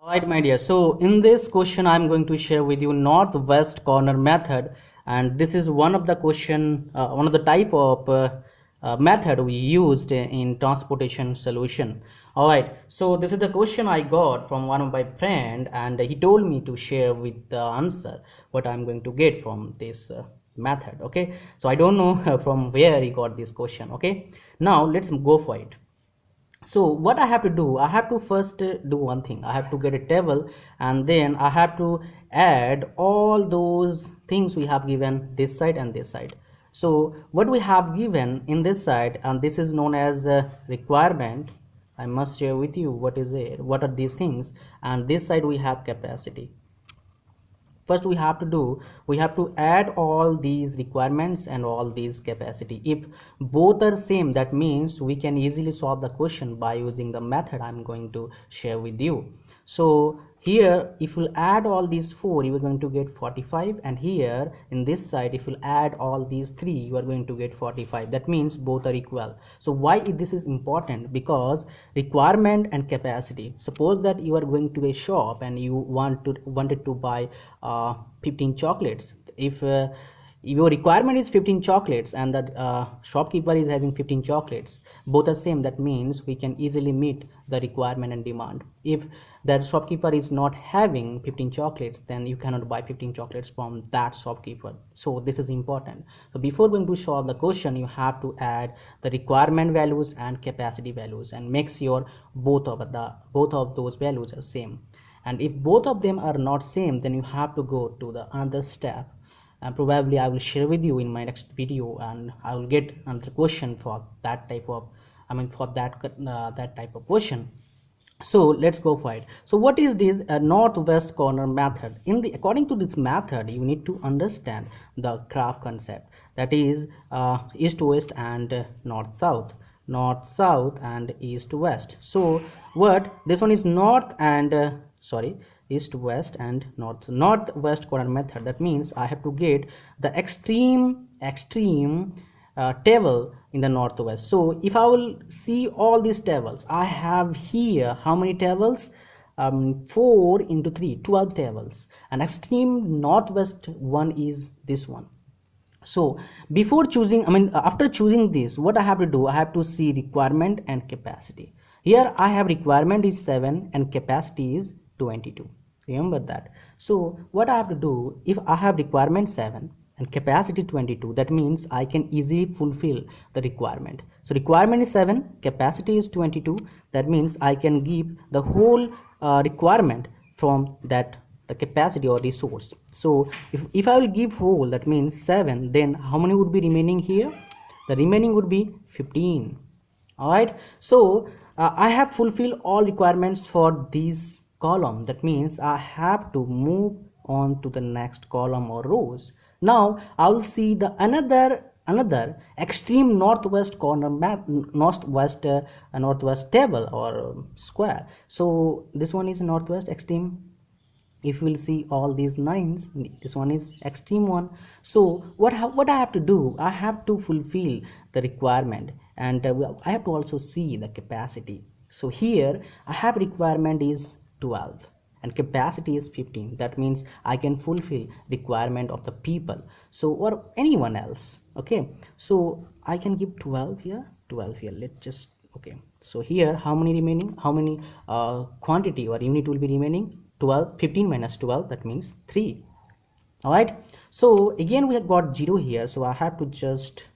Alright, my dear. So in this question, I'm going to share with you northwest corner method, and this is one of the one of the type of method we used in transportation solution. Alright, so this is the question I got from one of my friend, and he told me to share with the answer what I'm going to get from this method. Okay, so I don't know from where he got this question. Okay, now let's go for it. So what I have to do, I have to first do one thing. I have to get a table, and then I have to add all those things we have given this side and this side. So what we have given in this side, and this is known as requirement. I must share with you what is it, what are these things. And this side we have capacity. First we have to do, we have to add all these requirements and all these capacity. If both are same, that means we can easily solve the question by using the method I'm going to share with you. So here if you add all these four, you are going to get 45, and here in this side if you add all these three, you are going to get 45. That means both are equal. So why this is important? Because requirement and capacity. Suppose that you are going to a shop and you wanted to buy 15 chocolates. If your requirement is 15 chocolates and that shopkeeper is having 15 chocolates, both are same, that means we can easily meet the requirement and demand. If that shopkeeper is not having 15 chocolates, then you cannot buy 15 chocolates from that shopkeeper. So this is important. So before going to solve the question, you have to add the requirement values and capacity values, and make sure both of those values are same. And if both of them are not same, then you have to go to the another step, and probably I will share with you in my next video, and I will get another question for that type of, for that type of question. So let's go for it. So what is this northwest corner method? According to this method, you need to understand the graph concept, that is east west and north south and east west. So what this one is north and sorry, east west and northwest corner method. That means I have to get the extreme table in the northwest. So if I will see all these tables, I have here how many tables? 4 into 3, 12 tables, and extreme northwest one is this one. So before choosing, after choosing this, what I have to do, I have to see requirement and capacity. Here I have requirement is 7 and capacity is 22. Remember that. So what I have to do, if I have requirement 7 and capacity 22, that means I can easily fulfill the requirement. So requirement is 7, capacity is 22. That means I can give the whole requirement from that the capacity or resource. So if I will give whole, that means 7, then how many would be remaining here? The remaining would be 15. All right. So I have fulfilled all requirements for this column. That means I have to move on to the next column or rows. Now I will see the another extreme northwest corner northwest table or square. So this one is northwest extreme. If you will see all these lines, this one is extreme one. So what I have to do, I have to fulfill the requirement, and I have to also see the capacity. So here I have requirement is 12 and capacity is 15. That means I can fulfill requirement of the people, so or anyone else. Okay, so I can give 12 here, 12 here. Let's just, okay, so here how many remaining, how many quantity or unit will be remaining? 12, 15 minus 12, that means 3. All right, so again we have got 0 here, so I have to just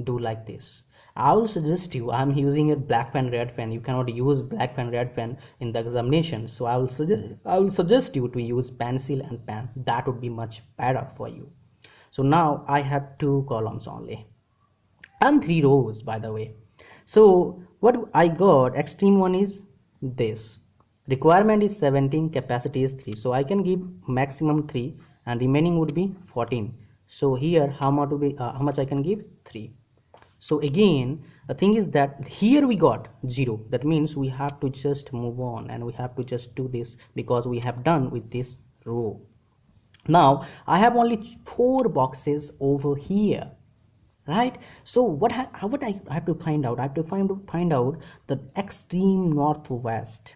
do like this. I will suggest you, I'm using a black pen red pen, you cannot use black pen red pen in the examination, so I will suggest you to use pencil and pen. That would be much better for you. So now I have 2 columns only and 3 rows, by the way. So what I got, extreme one is this, requirement is 17, capacity is 3, so I can give maximum 3 and remaining would be 14. So here how much I can give? 3. So again the thing is that here we got 0, that means we have to just move on and we have to just do this because we have done with this row. Now I have only 4 boxes over here, right? So what I have to find out, I have to find out the extreme northwest.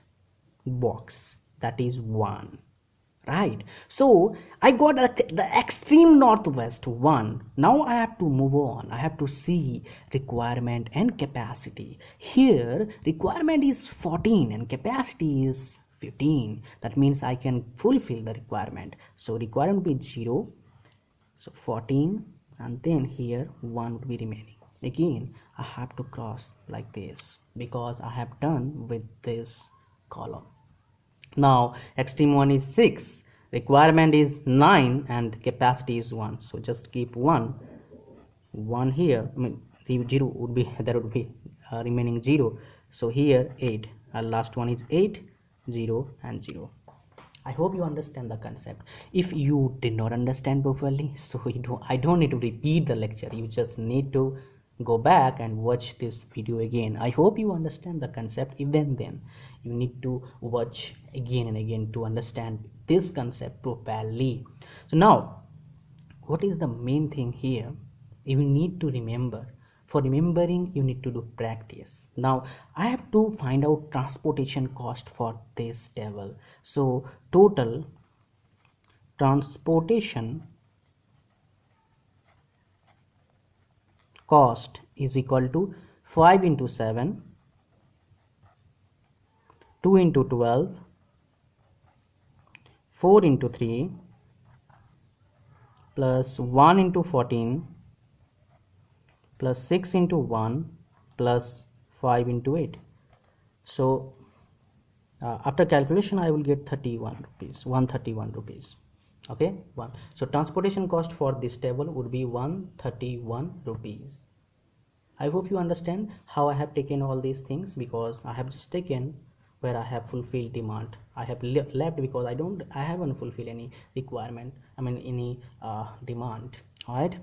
box, that is 1, right? So I got the extreme northwest 1. Now I have to move on. I have to see requirement and capacity. Here requirement is 14 and capacity is 15. That means I can fulfill the requirement. So requirement will be 0, so 14, and then here 1 would be remaining. Again I have to cross like this because I have done with this column. Now extreme one is 6, requirement is 9, and capacity is 1. So just keep 1 here. I mean 0 would be there would be remaining 0. So here 8, and last one is 8, 0 and 0. I hope you understand the concept. If you did not understand properly, so I don't need to repeat the lecture. You just need to go back and watch this video again. I hope you understand the concept. Even then you need to watch again and again to understand this concept properly. So now what is the main thing here? You need to remember. For remembering you need to do practice. Now I have to find out transportation cost for this table. So total transportation cost is equal to 5 into 7, 2 into 12, 4 into 3, plus 1 into 14, plus 6 into 1, plus 5 into 8. So after calculation I will get 31 rupees, 131 rupees. Okay, 1. So transportation cost for this table would be 131 rupees. I hope you understand how I have taken all these things, because I have just taken where I have fulfilled demand. I have left because I haven't fulfilled any requirement, I mean any demand. All right,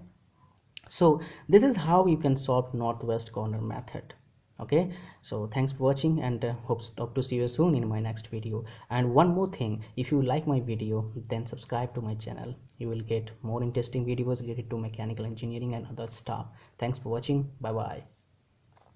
so this is how you can solve northwest corner method. Okay, so thanks for watching, and hope to see you soon in my next video. And one more thing, if you like my video, then subscribe to my channel. You will get more interesting videos related to mechanical engineering and other stuff. Thanks for watching. Bye bye.